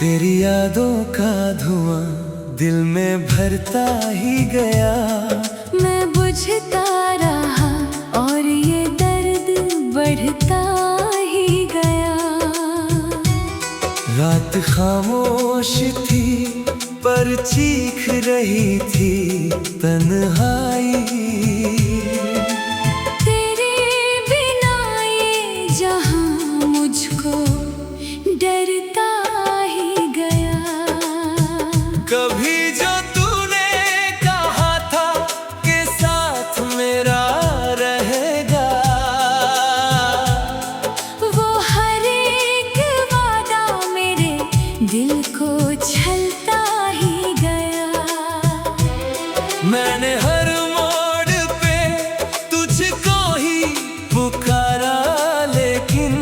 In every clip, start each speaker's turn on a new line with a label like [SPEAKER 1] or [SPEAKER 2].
[SPEAKER 1] तेरी यादों का धुआं दिल में भरता ही गया।
[SPEAKER 2] मैं बुझता रहा और ये दर्द बढ़ता ही गया।
[SPEAKER 1] रात खामोश थी पर चीख रही थी तन्हाई।
[SPEAKER 2] तेरे बिना ये जहां मुझको डरता ही गया।
[SPEAKER 1] कभी जो तूने कहा था कि साथ मेरा रहेगा,
[SPEAKER 2] वो हर एक वादा मेरे दिल को छलता ही गया।
[SPEAKER 1] मैंने हर मोड़ पे तुझको ही पुकारा, लेकिन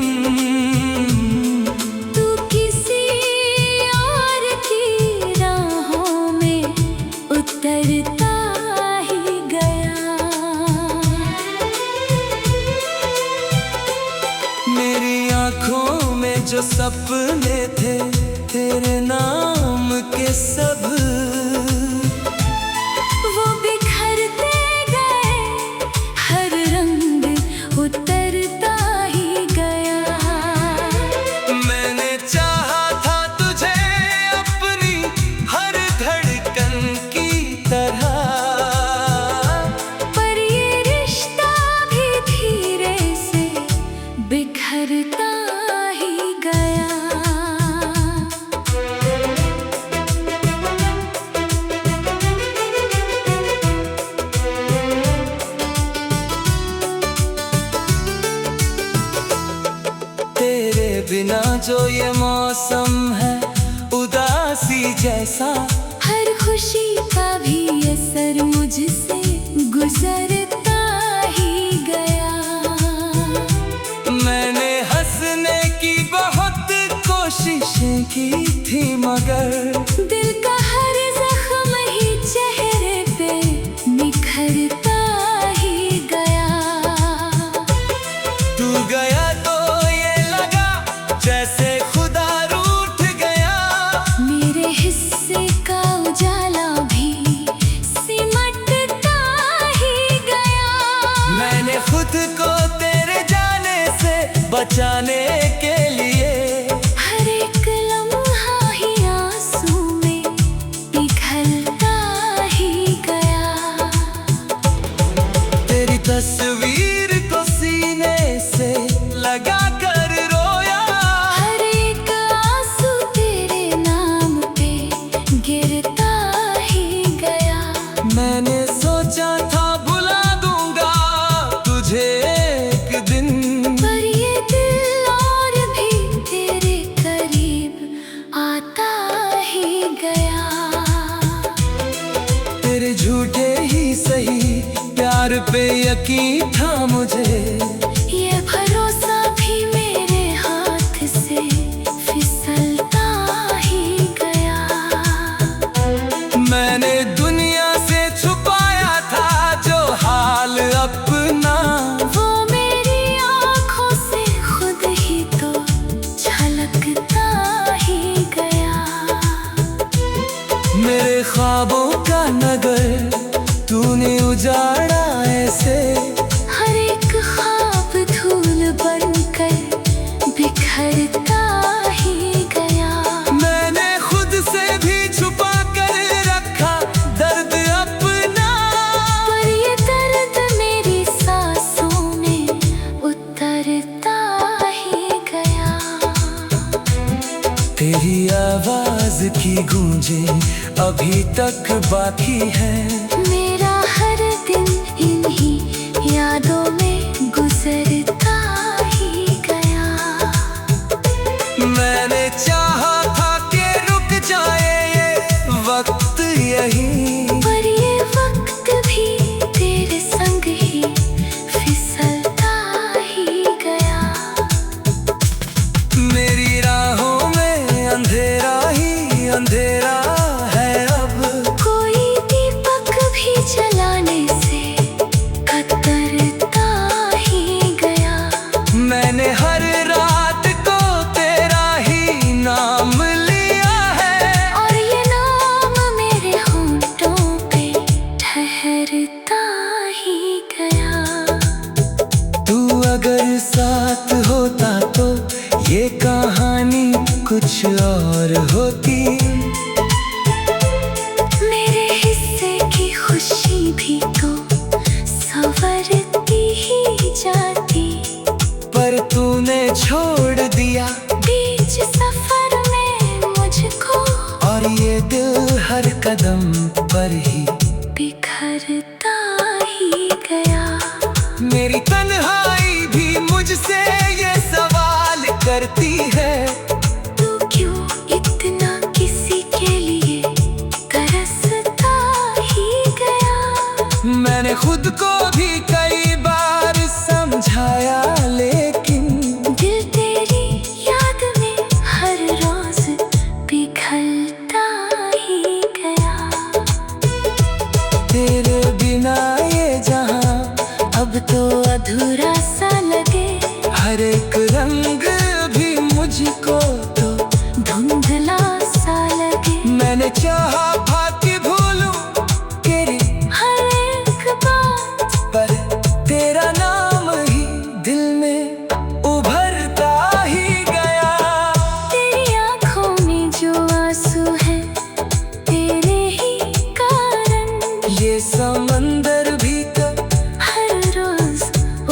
[SPEAKER 2] तू किसी और की राहों में उतरता ही गया।
[SPEAKER 1] मेरी आँखों में जो सपने थे तेरे नाम के सब,
[SPEAKER 2] वो बिखरते गए, हर रंग उतरता ही गया।
[SPEAKER 1] मैंने चाहा था तुझे अपनी हर धड़कन की तरह,
[SPEAKER 2] पर ये रिश्ता भी धीरे से बिखरता ही गया।
[SPEAKER 1] तेरे बिना जो ये मौसम है उदासी जैसा,
[SPEAKER 2] हर खुशी का भी असर मुझसे गुजरता ही गया।
[SPEAKER 1] मैंने हंसने की बहुत कोशिशें की थी मगर
[SPEAKER 2] दिल का हर जख्म ही चेहरे पे निखरता ही गया।
[SPEAKER 1] तू गया तो ये लगा जैसे खुदा रूठ गया।
[SPEAKER 2] मेरे हिस्से का उजाला भी सिमटता ही गया।
[SPEAKER 1] मैंने खुद को तेरे जाने से बचाने के लिए
[SPEAKER 2] हर एक लम्हा ही आंसू में पिघलता ही गया।
[SPEAKER 1] तेरी तस्वीर को सीने से लगा कर रोया।
[SPEAKER 2] हर एक आंसू तेरे नाम पे गिरता ही गया।
[SPEAKER 1] मैंने सोचा था भुला दूंगा तुझे एक दिन,
[SPEAKER 2] पर ये दिल और भी तेरे करीब आता ही गया।
[SPEAKER 1] तेरे झूठे ही सही प्यार पे यकीन था मुझे,
[SPEAKER 2] ये भरोसा भी मेरे हाथ से फिसलता ही गया।
[SPEAKER 1] मैंने दुनिया से छुपाया था जो हाल अपना,
[SPEAKER 2] वो मेरी आँखों से खुद ही तो झलकता ही गया।
[SPEAKER 1] मेरे ख्वाबों का नगर तूने उजाड़ा ऐसे,
[SPEAKER 2] हर एक ख्वाब धूल बनकर बिखरता ही गया।
[SPEAKER 1] मैंने खुद से भी छुपा कर रखा दर्द अपना,
[SPEAKER 2] पर ये दर्द मेरी सांसों में उतरता ही गया।
[SPEAKER 1] तेरी आवाज की गूंजें अभी तक बाकी है।
[SPEAKER 2] मेरा हर दिन इन्हीं यादों में गुजरता ही गया।
[SPEAKER 1] मैंने चाहा था कि रुक जाए ये वक्त यहीं,
[SPEAKER 2] पर ये वक्त भी तेरे संग ही फिसलता ही गया।
[SPEAKER 1] मेरी राहों में अंधेरा ही अंधेरा है अब,
[SPEAKER 2] कोई दीपक भी जलाने से कतरता ही गया।
[SPEAKER 1] मैंने हर रात को तेरा ही नाम लिया। कुछ और होती।
[SPEAKER 2] मेरे हिस्से की खुशी भी तो संवरती ही जाती,
[SPEAKER 1] पर तूने छोड़ दिया
[SPEAKER 2] बीच सफर में मुझको,
[SPEAKER 1] और ये दिल हर कदम पर ही
[SPEAKER 2] बिखरता ही गया।
[SPEAKER 1] मेरी तन्हाई भी मुझसे ये सवाल करती है,
[SPEAKER 2] तू क्यों इतना किसी के लिए तरसता ही गया।
[SPEAKER 1] मैंने खुद को भी कई बार समझाया, लेकिन
[SPEAKER 2] दिल तेरी याद में हर रोज पिघलता ही गया।
[SPEAKER 1] तेरे बिना ये जहां अब तो अधूरा सा लगे, हर एक रंग भी मुझको तो
[SPEAKER 2] धुंधला सा लगे।
[SPEAKER 1] मैंने चाहा भाग्य भूलूं तेरी
[SPEAKER 2] हर एक बात,
[SPEAKER 1] पर तेरा नाम ही दिल में उभरता ही गया।
[SPEAKER 2] तेरी आंखों में जो आंसू है तेरे ही कारण,
[SPEAKER 1] ये समंदर भी तो
[SPEAKER 2] हर रोज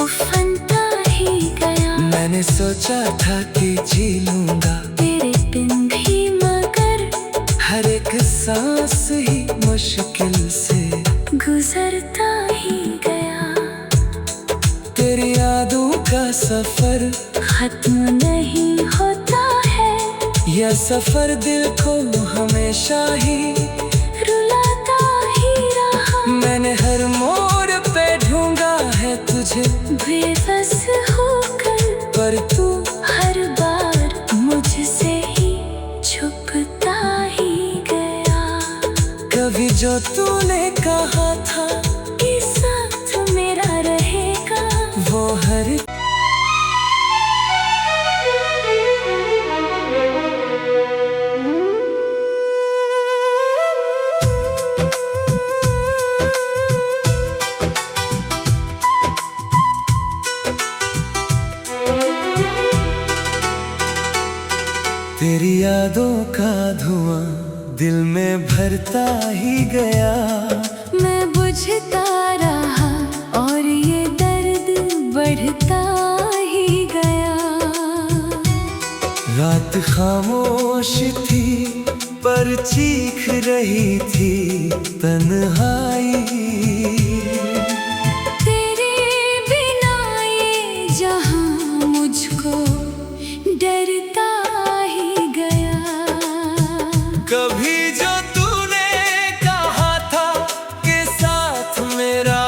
[SPEAKER 2] उफनता ही गया।
[SPEAKER 1] मैंने सोचा था कि जी लूंगा
[SPEAKER 2] तेरे बिन भी, मगर
[SPEAKER 1] हर एक सांस ही मुश्किल से
[SPEAKER 2] गुजरता ही गया।
[SPEAKER 1] तेरी यादों का सफर
[SPEAKER 2] खत्म नहीं होता है,
[SPEAKER 1] यह सफर दिल को हमेशा ही
[SPEAKER 2] रुलाता ही रहा।
[SPEAKER 1] मैंने हर मोड़ पे ढूंढा है तुझे,
[SPEAKER 2] बेबस होकर,
[SPEAKER 1] पर तू
[SPEAKER 2] हर बार मुझसे ही छुपता ही गया।
[SPEAKER 1] कभी जो तूने कहा था
[SPEAKER 2] कि साथ मेरा रहेगा,
[SPEAKER 1] वो हर तेरी यादों का धुआं दिल में भरता ही गया।
[SPEAKER 2] मैं बुझता रहा और ये दर्द बढ़ता ही गया।
[SPEAKER 1] रात खामोश थी पर चीख रही थी तन्हाई।
[SPEAKER 2] तेरे बिना ये जहां मुझको डरता ही गया।
[SPEAKER 1] कभी जो तूने कहा था कि साथ मेरा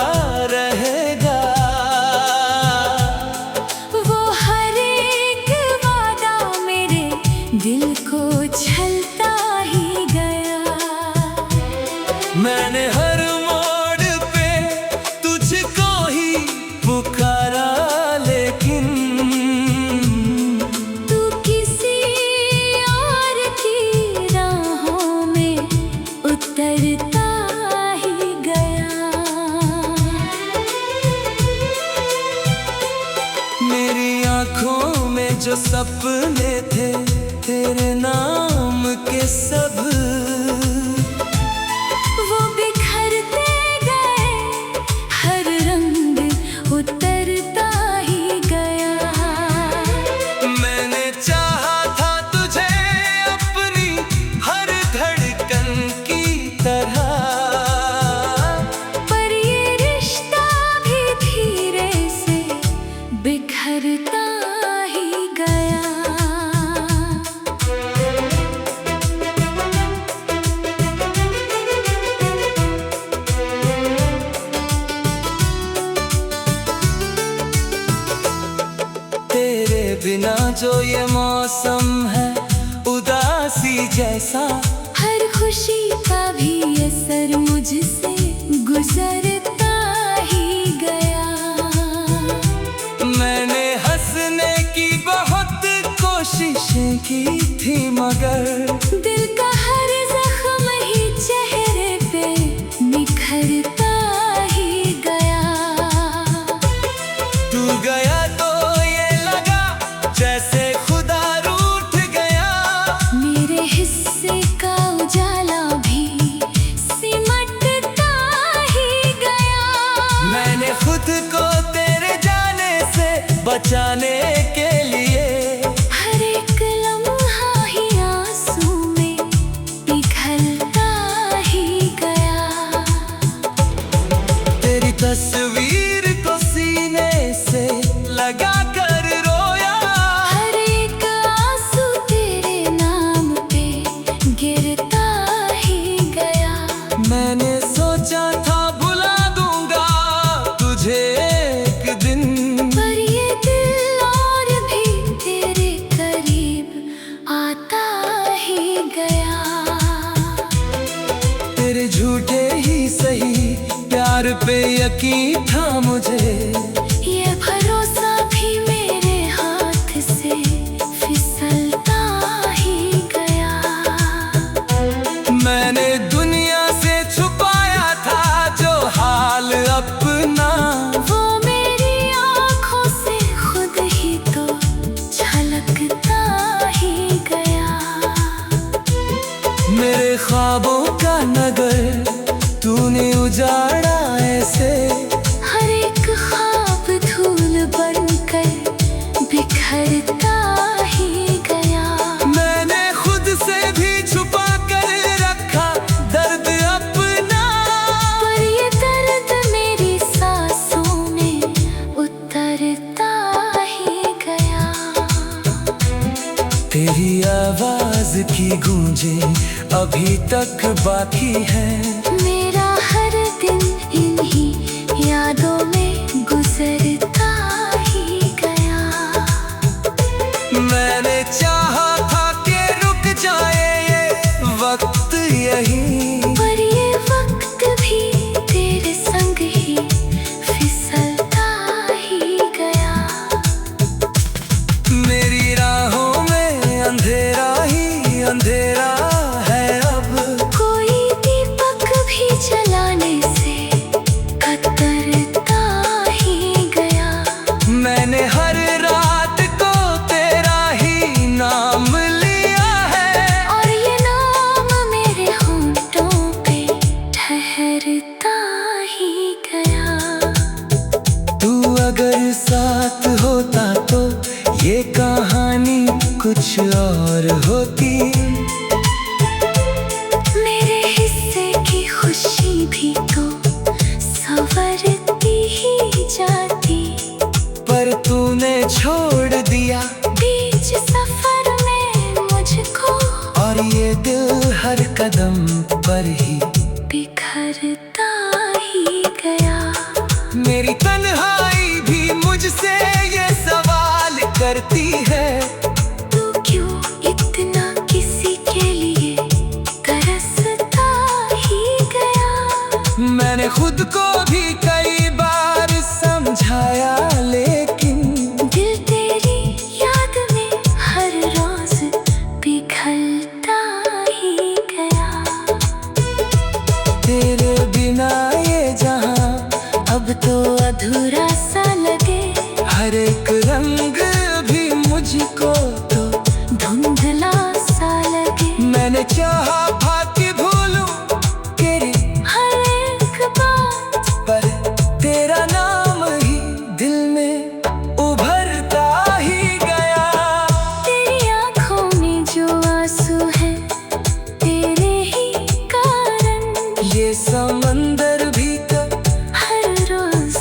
[SPEAKER 1] रहेगा,
[SPEAKER 2] वो हर एक वादा मेरे दिल को छलता ही गया।
[SPEAKER 1] मैंने हर मोड़ पे तुझको ही पुकारा, लेकिन
[SPEAKER 2] तू किसी और की राहों में उतरता ही गया।
[SPEAKER 1] मेरी आंखों में जो सपने थे तेरे नाम के सब,
[SPEAKER 2] वो बिखरते गए, हर रंग उतरता ही गया।
[SPEAKER 1] मैंने चाहा था तुझे अपनी हर धड़कन की तरह,
[SPEAKER 2] पर ये रिश्ता भी धीरे से बिखरता ही गया।
[SPEAKER 1] तेरे बिना जो ये मौसम है उदासी जैसा,
[SPEAKER 2] हर खुशी का भी असर मुझसे गुजरता ही गया।
[SPEAKER 1] मैंने हंसने की बहुत कोशिशें की थी, मगर
[SPEAKER 2] दिल का हर जख्म ही चेहरे पे निखरता ही गया।
[SPEAKER 1] तू गया तो ये लगा जैसे खुदा रूठ गया, यकीन था मुझे,
[SPEAKER 2] ये भरोसा भी मेरे हाथ से फिसलता ही गया।
[SPEAKER 1] मैंने दुनिया से छुपाया था जो हाल अपना,
[SPEAKER 2] वो मेरी आँखों से खुद ही तो झलकता ही गया।
[SPEAKER 1] मेरे ख्वाबों का नगर तूने उजाड़ा ऐसे,
[SPEAKER 2] हर एक ख्वाब धूल बनकर बिखरता ही गया।
[SPEAKER 1] मैंने खुद से भी छुपा कर रखा दर्द अपना,
[SPEAKER 2] पर ये दर्द मेरी सांसों में उतरता ही गया।
[SPEAKER 1] तेरी आवाज की गूंजें अभी तक बाकी है,
[SPEAKER 2] मेरा हर दिन इन्हीं यादों में गुजरता ही गया।
[SPEAKER 1] मैंने चाहा था कि रुक जाए ये वक्त यहीं,
[SPEAKER 2] पर ये वक्त भी तेरे संग ही फिसलता ही गया।
[SPEAKER 1] मेरी राहों में अंधेरा ही अंधेरा है अब,
[SPEAKER 2] कोई दीपक भी जलाने से कतरता ही गया।
[SPEAKER 1] मैंने हर रात को तेरा ही नाम लिया है,
[SPEAKER 2] और ये नाम मेरे होंठों पे ठहरता ही गया।
[SPEAKER 1] तू अगर साथ होता तो ये कहानी कुछ और होती,
[SPEAKER 2] मेरे हिस्से की खुशी भी तो संवरती ही जाती।
[SPEAKER 1] पर तूने छोड़ दिया
[SPEAKER 2] बीच सफर में मुझको,
[SPEAKER 1] और ये दिल हर कदम पर ही
[SPEAKER 2] बिखरता ही गया।
[SPEAKER 1] मेरी तन्हाई भी मुझसे ये सवाल करती है,
[SPEAKER 2] तू क्यों इतना किसी के लिए तरसता ही गया।
[SPEAKER 1] मैंने खुद को भी कई बार समझाया लेकिन
[SPEAKER 2] दिल तेरी याद में हर रोज पिघलता ही गया।
[SPEAKER 1] तेरे बिना ये जहां अब तो अधूरा सा लगे, हर एक रंग भी मुझको तो
[SPEAKER 2] धुंधला सा लगे।
[SPEAKER 1] मैंने चाहा था कि भूलूं तेरी
[SPEAKER 2] हर एक बात,
[SPEAKER 1] पर तेरा नाम ही दिल में उभरता ही गया।
[SPEAKER 2] तेरी आँखों में जो आंसू है तेरे ही कारण,
[SPEAKER 1] ये समंदर भी तो
[SPEAKER 2] हर रोज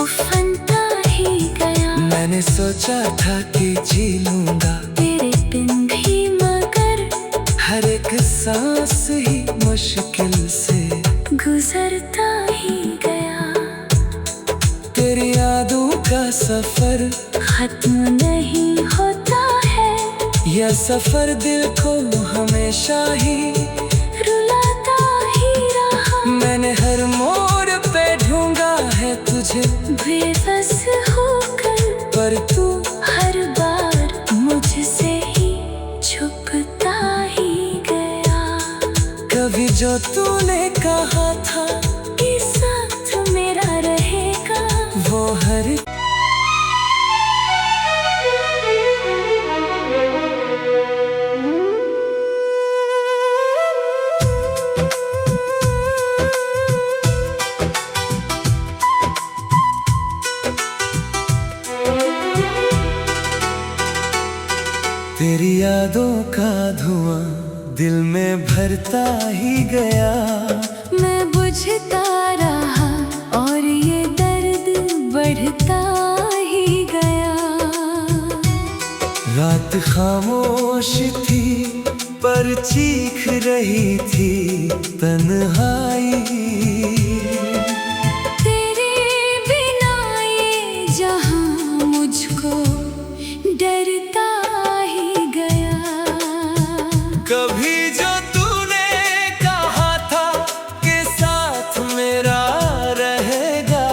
[SPEAKER 2] उफनता ही गया।
[SPEAKER 1] मैंने सोचा था कि जी लूंगा
[SPEAKER 2] तेरे बिन भी, मगर
[SPEAKER 1] हर एक सांस ही मुश्किल से
[SPEAKER 2] गुजरता ही गया।
[SPEAKER 1] तेरी यादों का सफर
[SPEAKER 2] खत्म नहीं होता है,
[SPEAKER 1] यह सफर दिल को हमेशा ही
[SPEAKER 2] रुलाता ही रहा।
[SPEAKER 1] मैंने हर मोड़ पे ढूंढा है तुझे
[SPEAKER 2] बेबस होकर,
[SPEAKER 1] पर तू
[SPEAKER 2] हर बार मुझसे ही छुपता ही गया।
[SPEAKER 1] कभी जो तूने कहा था
[SPEAKER 2] कि साथ मेरा रहेगा,
[SPEAKER 1] वो हर तेरी यादों का धुआं दिल में भरता ही गया।
[SPEAKER 2] मैं बुझता रहा और ये दर्द बढ़ता ही गया।
[SPEAKER 1] रात खामोश थी पर चीख रही थी तन्हाई।
[SPEAKER 2] तेरे बिना ये जहां मुझको डरता ही गया।
[SPEAKER 1] कभी जो तूने कहा था कि साथ मेरा रहेगा,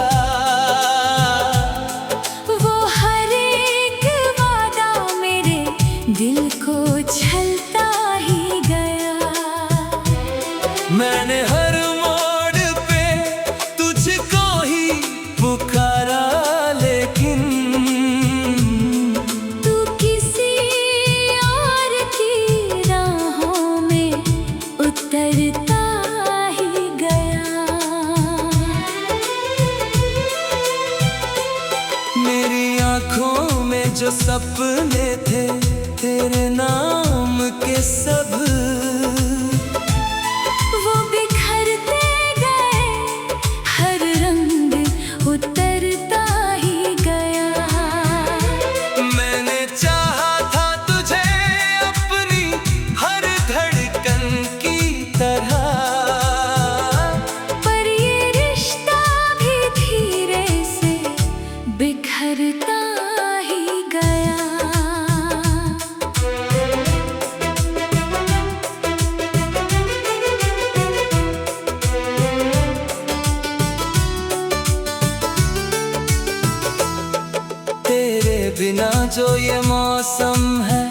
[SPEAKER 1] जो ये मौसम है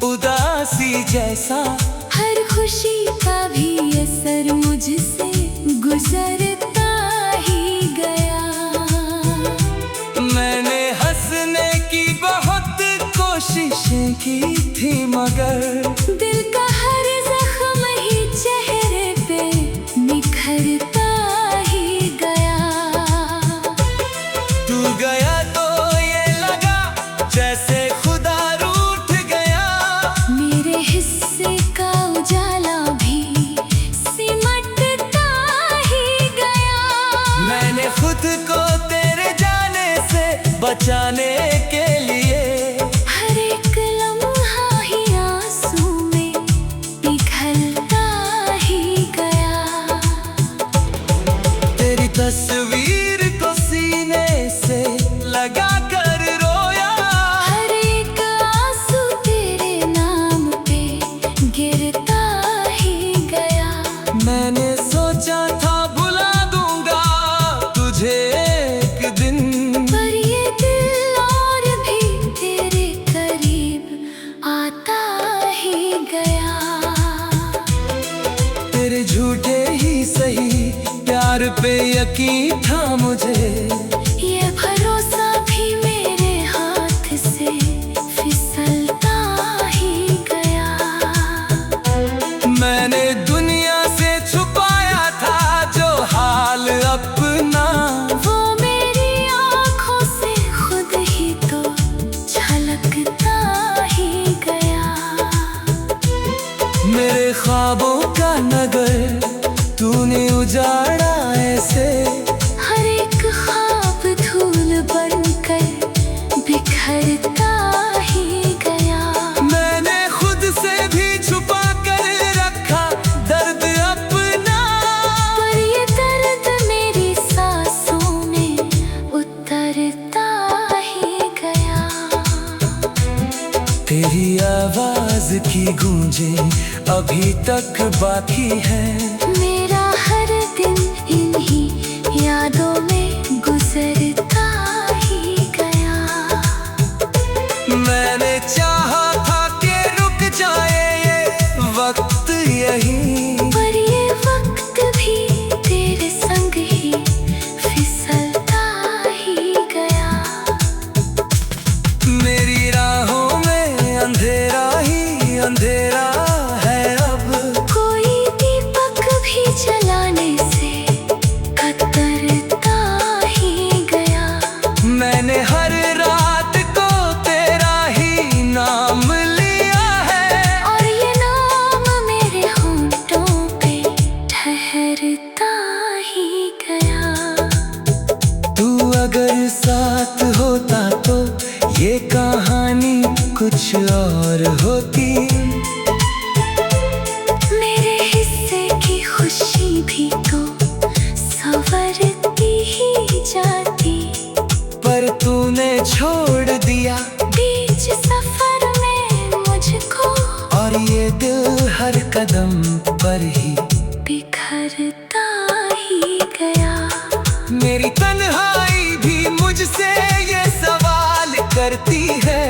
[SPEAKER 1] उदासी जैसा,
[SPEAKER 2] हर खुशी का भी असर मुझसे गुजरता ही गया।
[SPEAKER 1] मैंने हंसने की बहुत कोशिशें की थी मगर
[SPEAKER 2] दिल का हर जख्म ही चेहरे पे निखरता ही गया।
[SPEAKER 1] तू गया तो ये लगा जैसे खुदा रूठ गया।
[SPEAKER 2] मेरे हिस्से का उजाला भी सिमटता ही गया।
[SPEAKER 1] मैंने खुद को तेरे जाने से बचाने के लिए
[SPEAKER 2] हर एक लम्हा ही आंसू में पिघलता ही गया।
[SPEAKER 1] तेरी तस्वीर को सीने से लगा कर रोया।
[SPEAKER 2] हर एक आंसू तेरे नाम पे गिरता ही गया।
[SPEAKER 1] मैंने सोचा था भुला दूंगा तुझे एक दिन,
[SPEAKER 2] पर ये दिल और भी तेरे करीब आता ही गया।
[SPEAKER 1] तेरे झूठे ही सही प्यार पे यकीन था मुझे।
[SPEAKER 2] ये भरोसा भी मेरे हाथ से फिसलता ही गया।
[SPEAKER 1] मैंने दुनिया से छुपाया था जो हाल अपना,
[SPEAKER 2] वो मेरी आँखों से खुद ही तो झलकता ही गया।
[SPEAKER 1] मेरे ख्वाबों का नगर तूने उजाड़ा ऐसे।
[SPEAKER 2] हर एक ख्वाब धूल बनकर बिखरता ही गया।
[SPEAKER 1] मैंने खुद से भी छुपा कर रखा दर्द अपना,
[SPEAKER 2] पर ये दर्द मेरी सांसों में उतरता ही गया।
[SPEAKER 1] तेरी आवाज की गूंजें अभी तक बाकी है।
[SPEAKER 2] मेरा हर दिन इन्हीं यादों में गुजरता ही गया।
[SPEAKER 1] मैंने चाहा था कि रुक जाए ये वक्त यहीं,
[SPEAKER 2] पर ये वक्त भी तेरे संग ही फिसलता ही गया।
[SPEAKER 1] मेरी राहों में अंधेरा ही अंधेरा है अब।
[SPEAKER 2] कोई दीपक भी जलाने से कतरता ही गया।
[SPEAKER 1] मैंने हर रात को तेरा ही नाम लिया है,
[SPEAKER 2] और ये नाम मेरे होंठों पे ठहरता ही गया।
[SPEAKER 1] तू अगर साथ होता तो ये कहानी कुछ और होती।
[SPEAKER 2] मेरे हिस्से की खुशी भी तो संवरती ही जाती।
[SPEAKER 1] पर तूने छोड़ दिया
[SPEAKER 2] बीच सफर में मुझको,
[SPEAKER 1] और ये दिल हर कदम पर ही
[SPEAKER 2] बिखरता ही गया।
[SPEAKER 1] मेरी तन्हाई भी मुझसे ये सवाल करती है।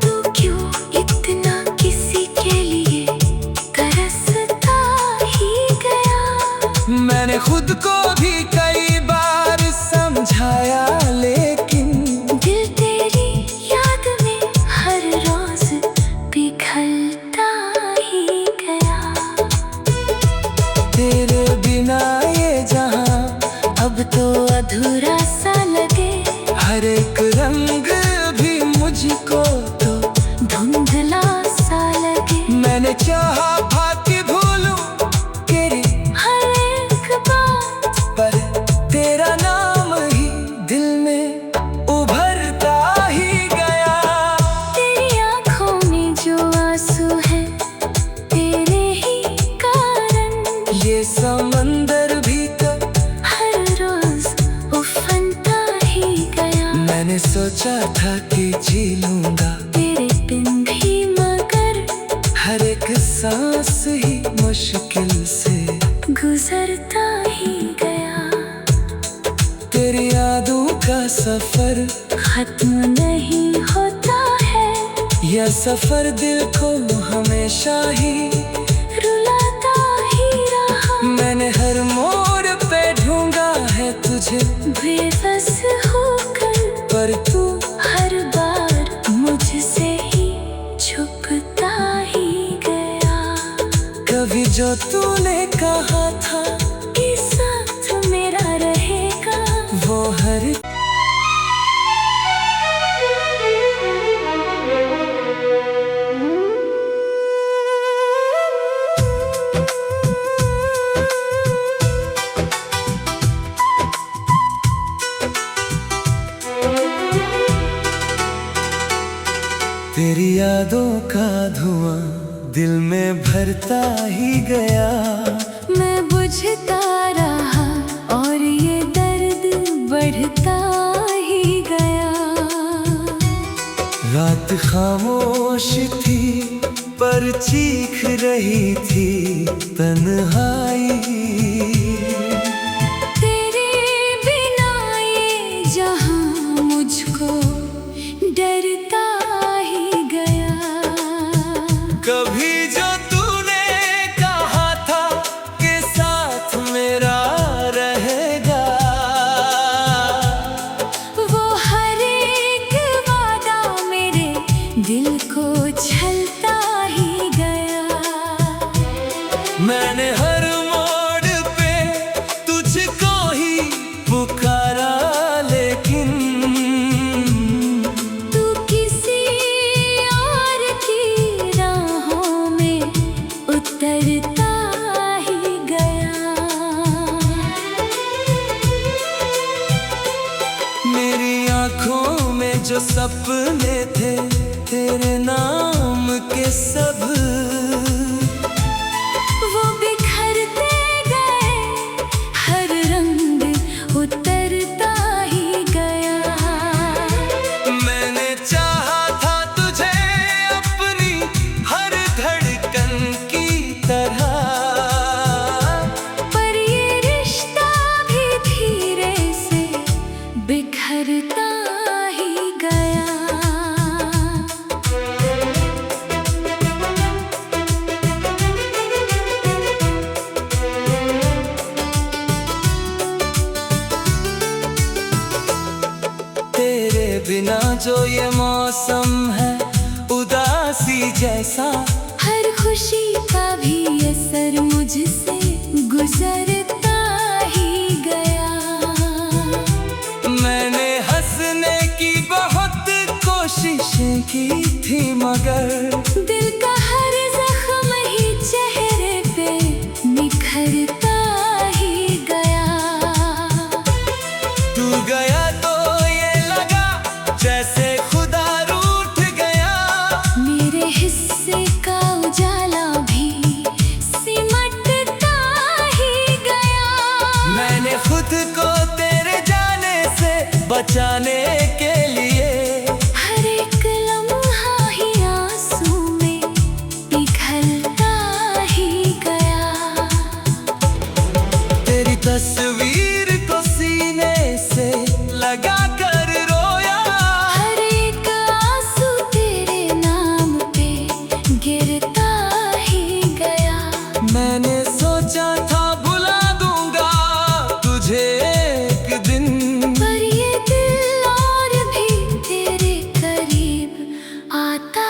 [SPEAKER 2] तू क्यों इतना किसी के लिए तरसता ही गया।
[SPEAKER 1] मैंने खुद को भी कई बार समझाया लेकिन
[SPEAKER 2] दिल तेरी याद में हर रोज पिघलता ही गया।
[SPEAKER 1] तेरे बिना ये जहां अब तो अधूरा सा लगे। हर एक रंग भी मुझको तो
[SPEAKER 2] धुंधला सा लगे।
[SPEAKER 1] मैंने चाहा था कि भूलूं तेरी
[SPEAKER 2] हर एक बात,
[SPEAKER 1] पर तेरा नाम ही दिल में उभरता ही गया।
[SPEAKER 2] तेरी आँखों में जो आंसू है तेरे ही कारण।
[SPEAKER 1] ये समंदर भी तो
[SPEAKER 2] हर रोज उफनता ही गया।
[SPEAKER 1] मैंने सोचा था कि जी लूंगा
[SPEAKER 2] तेरे बिन भी, मगर
[SPEAKER 1] हर एक सांस ही मुश्किल से
[SPEAKER 2] गुजरता ही गया।
[SPEAKER 1] तेरी यादों का सफर
[SPEAKER 2] खत्म नहीं होता है।
[SPEAKER 1] यह सफर दिल को हमेशा ही
[SPEAKER 2] रुलाता ही रहा।
[SPEAKER 1] मैंने हर मोड़ पे ढूंढा है तुझे
[SPEAKER 2] बेबस होकर,
[SPEAKER 1] पर तू
[SPEAKER 2] हर बार मुझसे ही छुपता ही गया।
[SPEAKER 1] कभी जो तूने कहा था
[SPEAKER 2] कि साथ मेरा रहेगा,
[SPEAKER 1] वो हर तेरी यादों का धुआं दिल में भरता ही गया।
[SPEAKER 2] मैं बुझता रहा और ये दर्द बढ़ता ही गया।
[SPEAKER 1] रात खामोश थी पर चीख रही थी तन्हाई।
[SPEAKER 2] तेरे बिना ये जहां मुझको डरता ही गया।
[SPEAKER 1] कभी जो तूने कहा था कि साथ मेरा रहेगा,
[SPEAKER 2] वो हर एक वादा मेरे दिल को छलता ही गया।
[SPEAKER 1] मैंने हर मोड़ पे तुझको ही पुकारा, लेकिन
[SPEAKER 2] तू किसी और की राहों में उतरता ही गया।
[SPEAKER 1] मेरी आँखों में जो सपने थे तेरे नाम के सब,
[SPEAKER 2] वो बिखरते गए, हर रंग उतरता ही गया।
[SPEAKER 1] मैंने चाहा था तुझे अपनी हर धड़कन की तरह,
[SPEAKER 2] पर ये रिश्ता भी धीरे से बिखरता ही गया।
[SPEAKER 1] तेरे बिना जो ये मौसम है उदासी जैसा,
[SPEAKER 2] हर खुशी का भी असर मुझसे गुजरता ही गया।
[SPEAKER 1] मैंने हंसने की बहुत कोशिशें की थी मगर
[SPEAKER 2] दिल का हर जख्म ही चेहरे पे निखरता ही गया।
[SPEAKER 1] तू गया तो ये लगा जैसे खुदा रूठ गया।
[SPEAKER 2] मेरे हिस्से का उजाला भी सिमटता ही गया।
[SPEAKER 1] मैंने खुद को तेरे जाने से बचाने के लिए
[SPEAKER 2] हर एक लम्हा ही आंसू में पिघलता ही गया।
[SPEAKER 1] तेरी तस्वीर को सीने से लगा कर रोया।
[SPEAKER 2] हर एक आंसू तेरे नाम पे गिरता ही गया।
[SPEAKER 1] मैंने सोचा था भुला दूंगा तुझे एक दिन,
[SPEAKER 2] पर ये दिल और भी तेरे करीब आता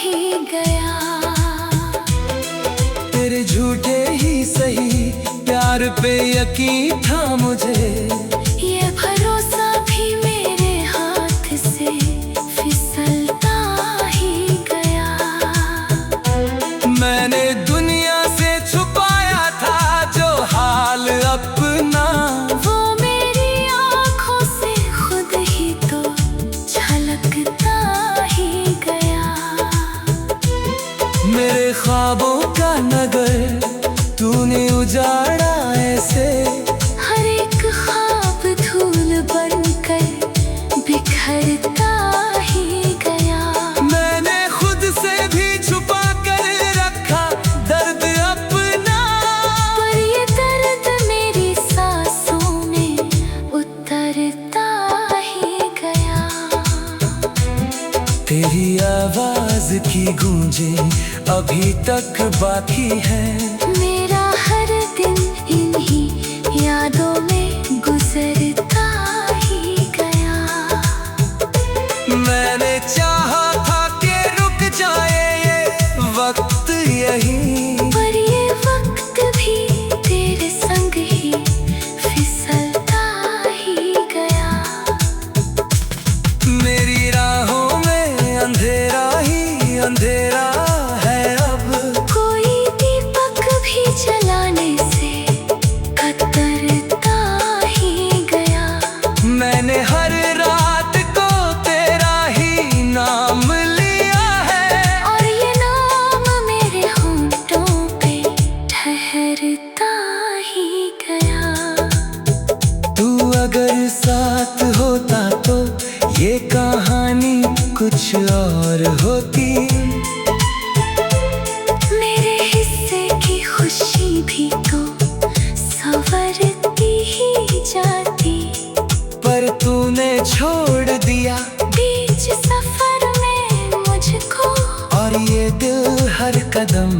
[SPEAKER 2] ही गया।
[SPEAKER 1] तेरे झूठे ही सही प्यार पे यकीन था मुझे,
[SPEAKER 2] ये भरोसा भी मेरे हाथ से फिसलता ही गया।
[SPEAKER 1] मैंने दुनिया से छुपाया था जो हाल अपना,
[SPEAKER 2] वो मेरी आँखों से खुद ही तो झलकता ही गया।
[SPEAKER 1] मेरे ख्वाबों का नगर तूने उजाड़ा ऐसे,
[SPEAKER 2] हर एक ख्वाब
[SPEAKER 1] की गूंजे अभी तक बाकी है।
[SPEAKER 2] मेरा हर दिन इन्हीं यादों में गुजरता ही गया।
[SPEAKER 1] मैंने चाहा था कि रुक जाए ये वक्त यही,
[SPEAKER 2] पर ये वक्त भी तेरे संग ही फिसलता ही गया।
[SPEAKER 1] मेरी राहों में अंधेरा ही अंधेरा है अब,
[SPEAKER 2] कोई दीपक भी जलाने से कतरता ही गया।
[SPEAKER 1] मैंने हर रात को तेरा ही नाम लिया है,
[SPEAKER 2] और ये नाम मेरे होंठों पे ठहरता ही गया।
[SPEAKER 1] तू अगर साथ होता तो ये कहानी कुछ और होती।
[SPEAKER 2] मेरे हिस्से की खुशी भी तो संवरती ही जाती,
[SPEAKER 1] पर तूने छोड़ दिया
[SPEAKER 2] बीच सफर में मुझको।
[SPEAKER 1] और ये दिल हर कदम